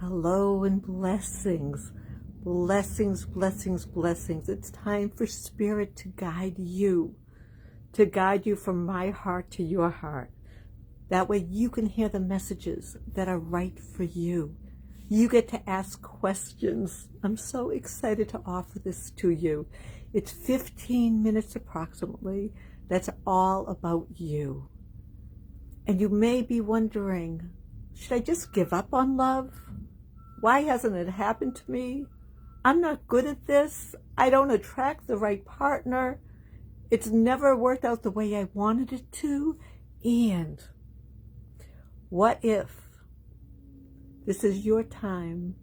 Hello and blessings. Blessings, blessings, blessings. It's time for Spirit to guide you from my heart to your heart. That way you can hear the messages that are right for you. You get to ask questions. I'm so excited to offer this to you. It's 15 minutes approximately. That's all about you. And you may be wondering, should I just give up on love? Why hasn't it happened to me? I'm not good at this. I don't attract the right partner. It's never worked out the way I wanted it to. And what if this is your time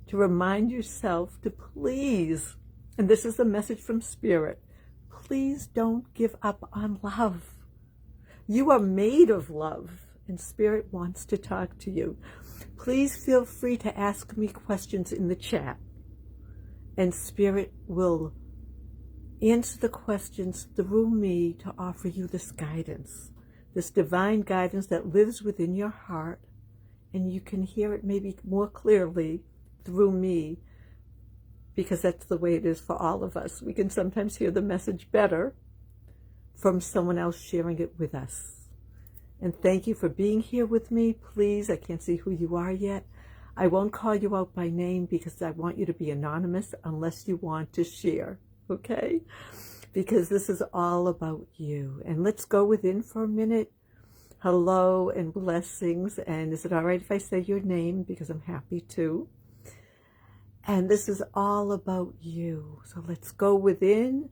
to remind yourself to please, and this is a message from Spirit, please don't give up on love. You are made of love, and Spirit wants to talk to you. Please feel free to ask me questions in the chat, and Spirit will answer the questions through me to offer you this guidance, this divine guidance that lives within your heart, and you can hear it maybe more clearly through me, because that's the way it is for all of us. We can sometimes hear the message better from someone else sharing it with us. And thank you for being here with me. Please, I can't see who you are yet. I won't call you out by name because I want you to be anonymous unless you want to share, okay? Because this is all about you. And let's go within for a minute. Hello and blessings. And is it all right if I say your name? Because I'm happy to. And this is all about you. So let's go within.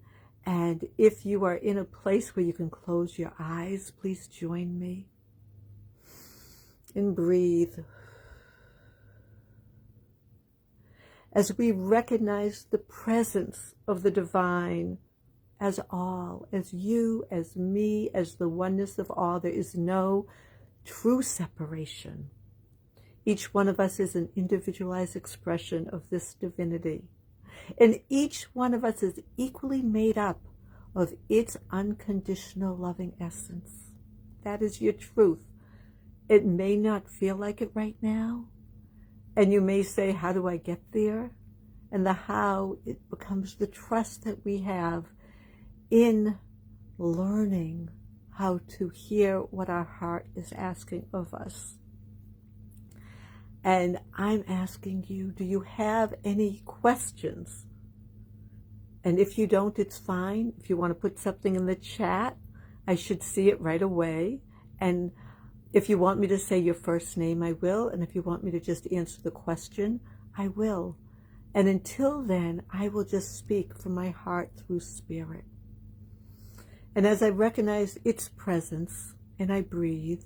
And if you are in a place where you can close your eyes, please join me. And breathe. As we recognize the presence of the divine as all, as you, as me, as the oneness of all, there is no true separation. Each one of us is an individualized expression of this divinity. And each one of us is equally made up of its unconditional loving essence. That is your truth. It may not feel like it right now. And you may say, how do I get there? And the how, it becomes the trust that we have in learning how to hear what our heart is asking of us. And I'm asking you, do you have any questions? And if you don't, it's fine. If you want to put something in the chat, I should see it right away. And if you want me to say your first name, I will. And if you want me to just answer the question, I will. And until then, I will just speak from my heart through Spirit. And as I recognize its presence and I breathe,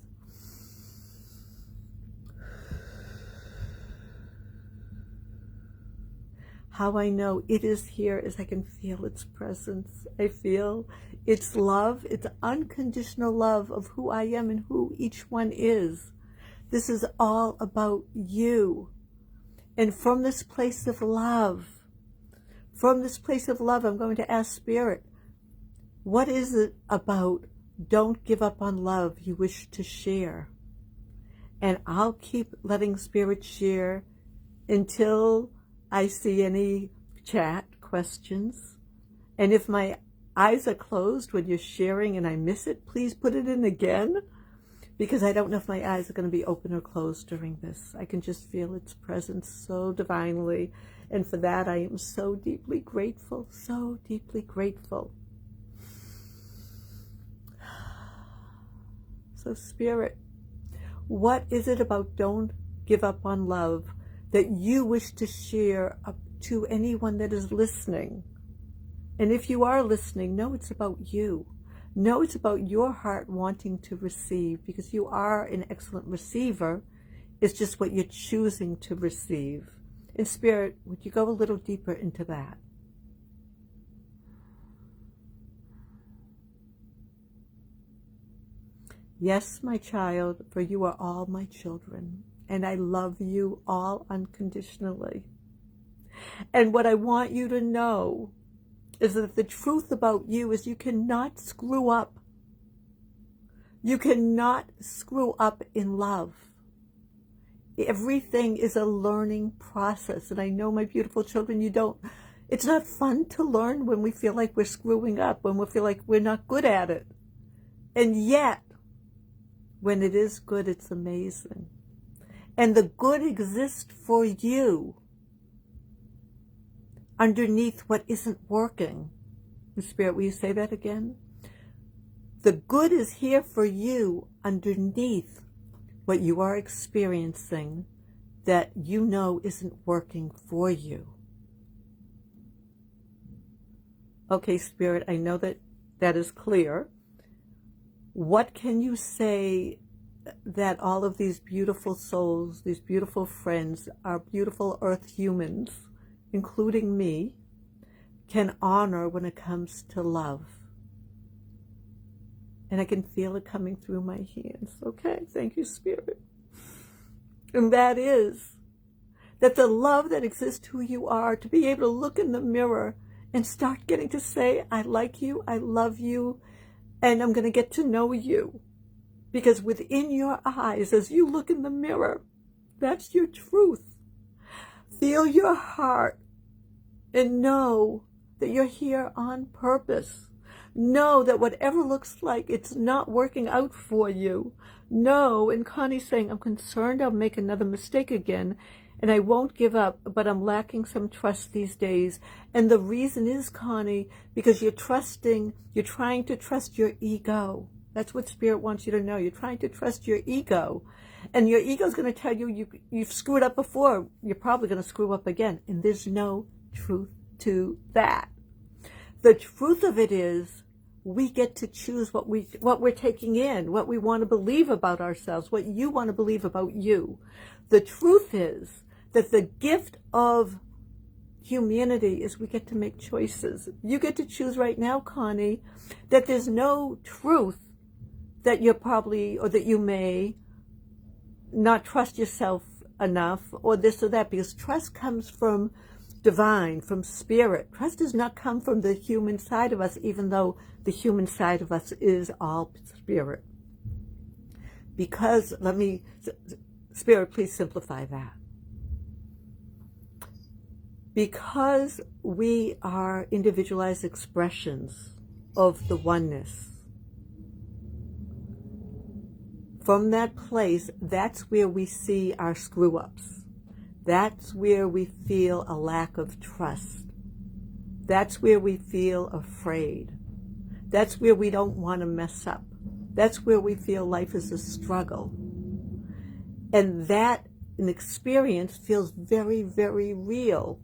how I know it is here is I can feel its presence. I feel its love, its unconditional love of who I am and who each one is. This is all about you. And from this place of love, I'm going to ask Spirit, what is it about don't give up on love you wish to share? And I'll keep letting Spirit share until I see any chat questions. And if my eyes are closed when you're sharing and I miss it, please put it in again, because I don't know if my eyes are going to be open or closed during this. I can just feel its presence so divinely. And for that, I am so deeply grateful, so deeply grateful. So Spirit, what is it about don't give up on love that you wish to share to anyone that is listening? And if you are listening, know it's about you. Know it's about your heart wanting to receive, because you are an excellent receiver. It's just what you're choosing to receive. In Spirit, would you go a little deeper into that? Yes, my child, for you are all my children. And I love you all unconditionally. And what I want you to know is that the truth about you is you cannot screw up. You cannot screw up in love. Everything is a learning process. And I know, my beautiful children, it's not fun to learn when we feel like we're screwing up, when we feel like we're not good at it. And yet, when it is good, it's amazing. And the good exists for you underneath what isn't working. Spirit, will you say that again? The good is here for you underneath what you are experiencing that you know isn't working for you. Okay, Spirit, I know that is clear. What can you say that all of these beautiful souls, these beautiful friends, our beautiful earth humans, including me, can honor when it comes to love? And I can feel it coming through my hands. Okay, thank you, Spirit. And that is that the love that exists who you are, to be able to look in the mirror and start getting to say, I like you, I love you, and I'm going to get to know you. Because within your eyes, as you look in the mirror, that's your truth. Feel your heart and know that you're here on purpose. Know that whatever looks like it's not working out for you. Know, and Connie's saying, I'm concerned I'll make another mistake again, and I won't give up, but I'm lacking some trust these days. And the reason is, Connie, because you're trying to trust your ego. That's what Spirit wants you to know. You're trying to trust your ego. And your ego is going to tell you, you've screwed up before. You're probably going to screw up again. And there's no truth to that. The truth of it is, we get to choose what we're taking in, what we want to believe about ourselves, what you want to believe about you. The truth is that the gift of humanity is we get to make choices. You get to choose right now, Connie, that there's no truth that you're probably, or that you may not trust yourself enough, or this or that, because trust comes from divine, from Spirit. Trust does not come from the human side of us, even though the human side of us is all Spirit. Because, Spirit, please simplify that. Because we are individualized expressions of the oneness, from that place, that's where we see our screw-ups. That's where we feel a lack of trust. That's where we feel afraid. That's where we don't want to mess up. That's where we feel life is a struggle. And that, an experience, feels very, very real.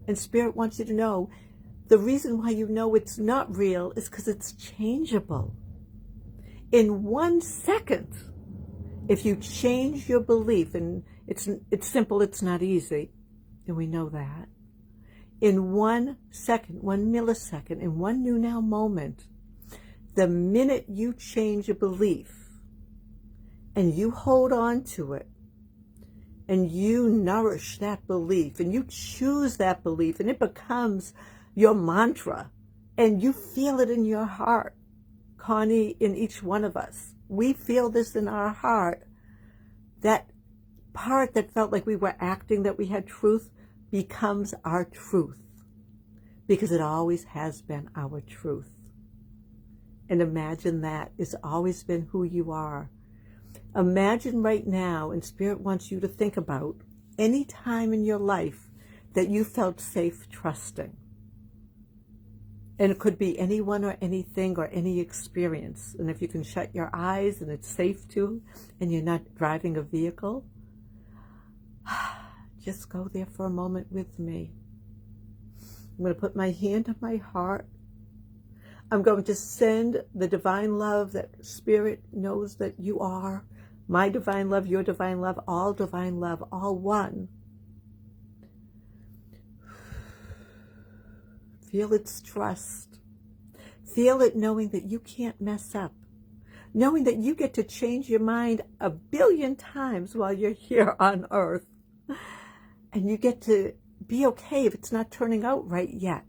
And Spirit wants you to know, the reason why you know it's not real is because it's changeable. In 1 second, if you change your belief, and it's simple, it's not easy, and we know that. In 1 second, 1 millisecond, in one new now moment, the minute you change a belief and you hold on to it and you nourish that belief and you choose that belief and it becomes your mantra and you feel it in your heart, Connie, in each one of us, we feel this in our heart. That part that felt like we were acting, that we had truth, becomes our truth, because it always has been our truth. And imagine that it's always been who you are. Imagine right now, and Spirit wants you to think about any time in your life that you felt safe trusting. And it could be anyone or anything or any experience. And if you can shut your eyes and it's safe to, and you're not driving a vehicle, just go there for a moment with me. I'm going to put my hand on my heart. I'm going to send the divine love that Spirit knows that you are. My divine love, your divine love, all one. Feel its trust. Feel it knowing that you can't mess up. Knowing that you get to change your mind 1 billion times while you're here on earth. And you get to be okay if it's not turning out right yet.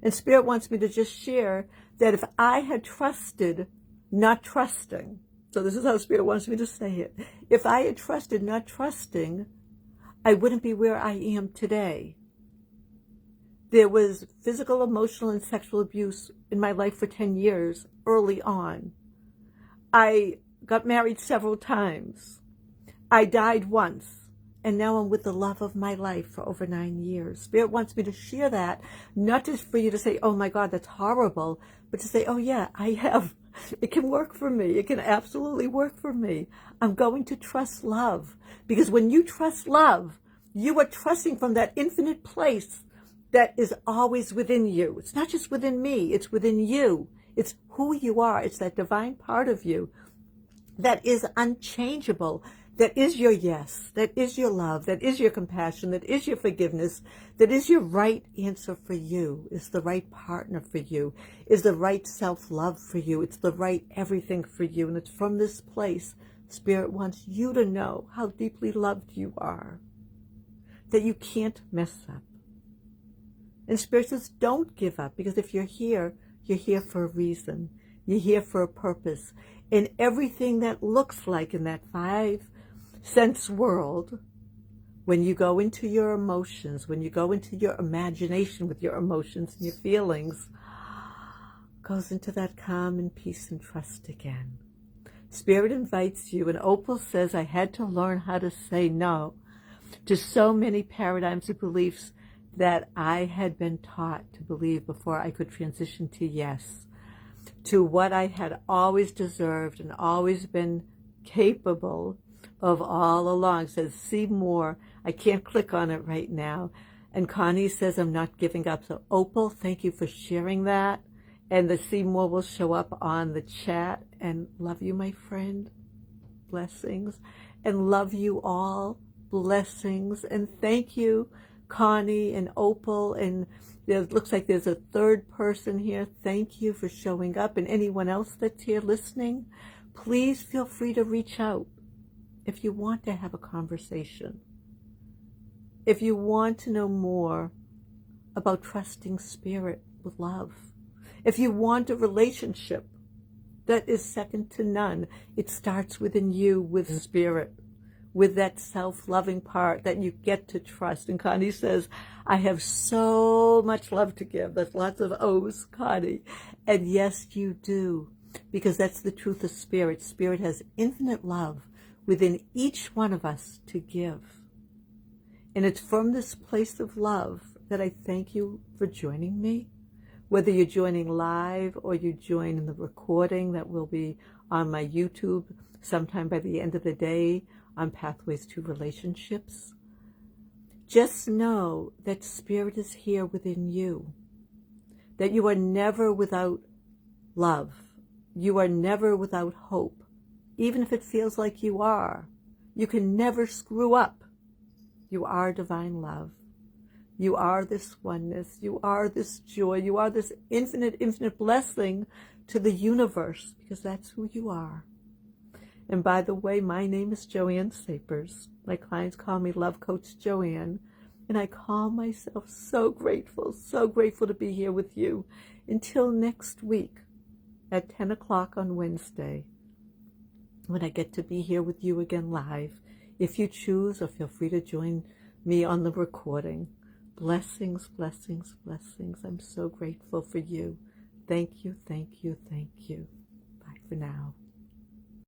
And Spirit wants me to just share that if I had trusted not trusting, So this is how Spirit wants me to say it. If I had trusted, not trusting, I wouldn't be where I am today. There was physical, emotional, and sexual abuse in my life for 10 years early on. I got married several times. I died once. And now I'm with the love of my life for over 9 years. Spirit wants me to share that, not just for you to say, oh my God, that's horrible, but to say, oh yeah, I have. It can work for me. It can absolutely work for me. I'm going to trust love. Because when you trust love, you are trusting from that infinite place that is always within you. It's not just within me, it's within you. It's who you are. It's that divine part of you that is unchangeable. That is your yes, that is your love, that is your compassion, that is your forgiveness, that is your right answer for you, is the right partner for you, is the right self-love for you, it's the right everything for you. And it's from this place, Spirit wants you to know how deeply loved you are, that you can't mess up. And Spirit says, don't give up, because if you're here for a reason. You're here for a purpose. And everything that looks like in that 5-sense world, when you go into your emotions, when you go into your imagination with your emotions and your feelings, goes into that calm and peace and trust again. Spirit invites you, and Opal says, I had to learn how to say no to so many paradigms and beliefs that I had been taught to believe before I could transition to yes, to what I had always deserved and always been capable of all along. It says, see more. I can't click on it right now. And Connie says, I'm not giving up. So Opal, thank you for sharing that. And the see more will show up on the chat. And love you, my friend. Blessings. And love you all. Blessings. And thank you, Connie and Opal. And it looks like there's a third person here. Thank you for showing up. And anyone else that's here listening, please feel free to reach out if you want to have a conversation. If you want to know more about trusting Spirit with love. If you want a relationship that is second to none, it starts within you with Spirit, with that self-loving part that you get to trust. And Connie says, I have so much love to give. There's lots of O's, Connie. And yes, you do, because that's the truth of Spirit. Spirit has infinite love within each one of us to give. And it's from this place of love that I thank you for joining me. Whether you're joining live or you join in the recording that will be on my YouTube sometime by the end of the day on Pathways to Relationships. Just know that Spirit is here within you, that you are never without love. You are never without hope. Even if it feels like you are, you can never screw up. You are divine love. You are this oneness. You are this joy. You are this infinite, infinite blessing to the universe, because that's who you are. And by the way, my name is Joanne Sapers. My clients call me Love Coach Joanne. And I call myself so grateful to be here with you. Until next week at 10 o'clock on Wednesday, when I get to be here with you again live. If you choose, or feel free to join me on the recording. Blessings, blessings, blessings. I'm so grateful for you. Thank you, thank you, thank you. Bye for now.